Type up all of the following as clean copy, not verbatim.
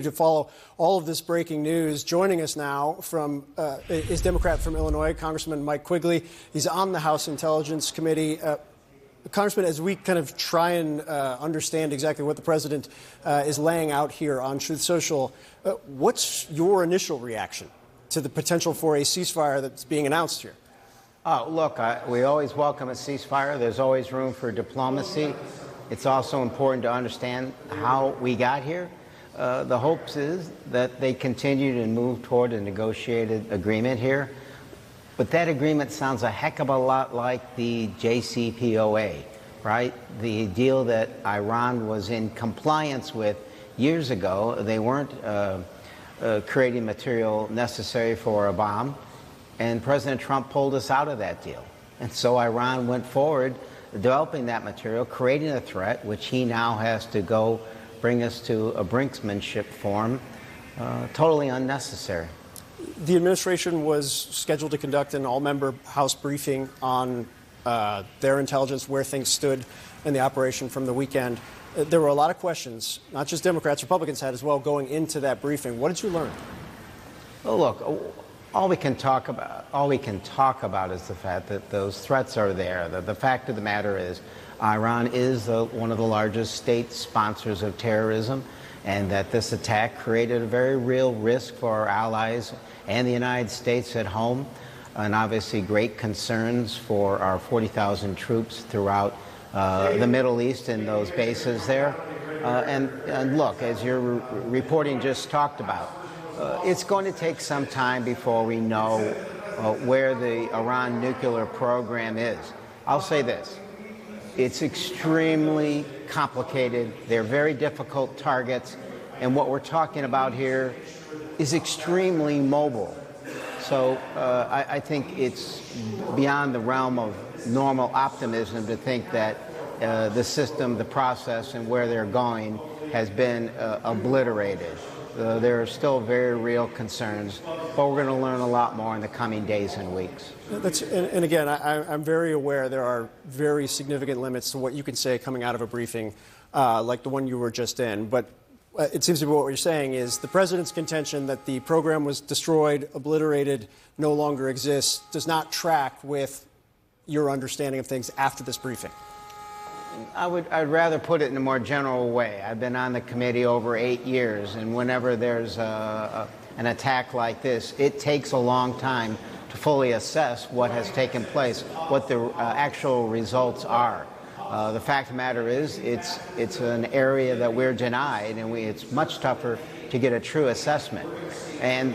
To follow all of this breaking news. Joining us now is Democrat from Illinois, Congressman Mike Quigley. He's on the House Intelligence Committee. Congressman, as we kind of try and understand exactly what the president is laying out here on Truth Social, what's your initial reaction to the potential for a ceasefire that's being announced here? Oh, look, we always welcome a ceasefire. There's always room for diplomacy. It's also important to understand how we got here. The hopes is that they continue to move toward a negotiated agreement here. But that agreement sounds a heck of a lot like the JCPOA, right? The deal that Iran was in compliance with years ago. They weren't creating material necessary for a bomb. And President Trump pulled us out of that deal. And so Iran went forward developing that material, creating a threat, which he now has to go bring us to a brinksmanship form, totally unnecessary. The administration was scheduled to conduct an all-member House briefing on their intelligence, where things stood in the operation from the weekend. There were a lot of questions, not just Democrats, Republicans had as well, going into that briefing. What did you learn? Well, look, all we can talk about is the fact that those threats are there. The fact of the matter is, Iran is one of the largest state sponsors of terrorism, and that this attack created a very real risk for our allies and the United States at home, and obviously great concerns for our 40,000 troops throughout the Middle East and those bases there. And look, as your reporting just talked about, it's going to take some time before we know where the Iran nuclear program is. I'll say this. It's extremely complicated. They're very difficult targets. And what we're talking about here is extremely mobile. So I think it's beyond the realm of normal optimism to think that the system, the process, and where they're going has been obliterated. There are still very real concerns, but we're going to learn a lot more in the coming days and weeks. And again, I'm very aware there are very significant limits to what you can say coming out of a briefing like the one you were just in. But it seems to be what you're saying is the president's contention that the program was destroyed, obliterated, no longer exists, does not track with your understanding of things after this briefing. I'd rather put it in a more general way. I've been on the committee over 8 years, and whenever there's an attack like this, it takes a long time to fully assess what has taken place, what the actual results are. The fact of the matter is, it's an area that we're denied, and it's much tougher to get a true assessment. And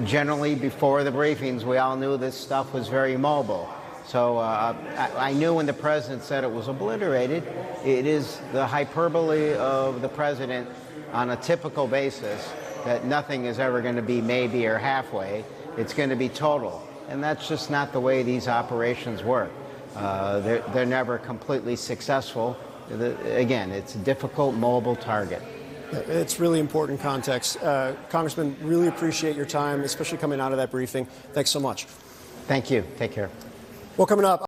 generally, before the briefings, we all knew this stuff was very mobile. So I knew when the president said it was obliterated, it is the hyperbole of the president on a typical basis that nothing is ever going to be maybe or halfway. It's going to be total. And that's just not the way these operations work. They're never completely successful. Again, it's a difficult mobile target. It's really important context. Congressman, really appreciate your time, especially coming out of that briefing. Thanks so much. Thank you. Take care. Well, coming up.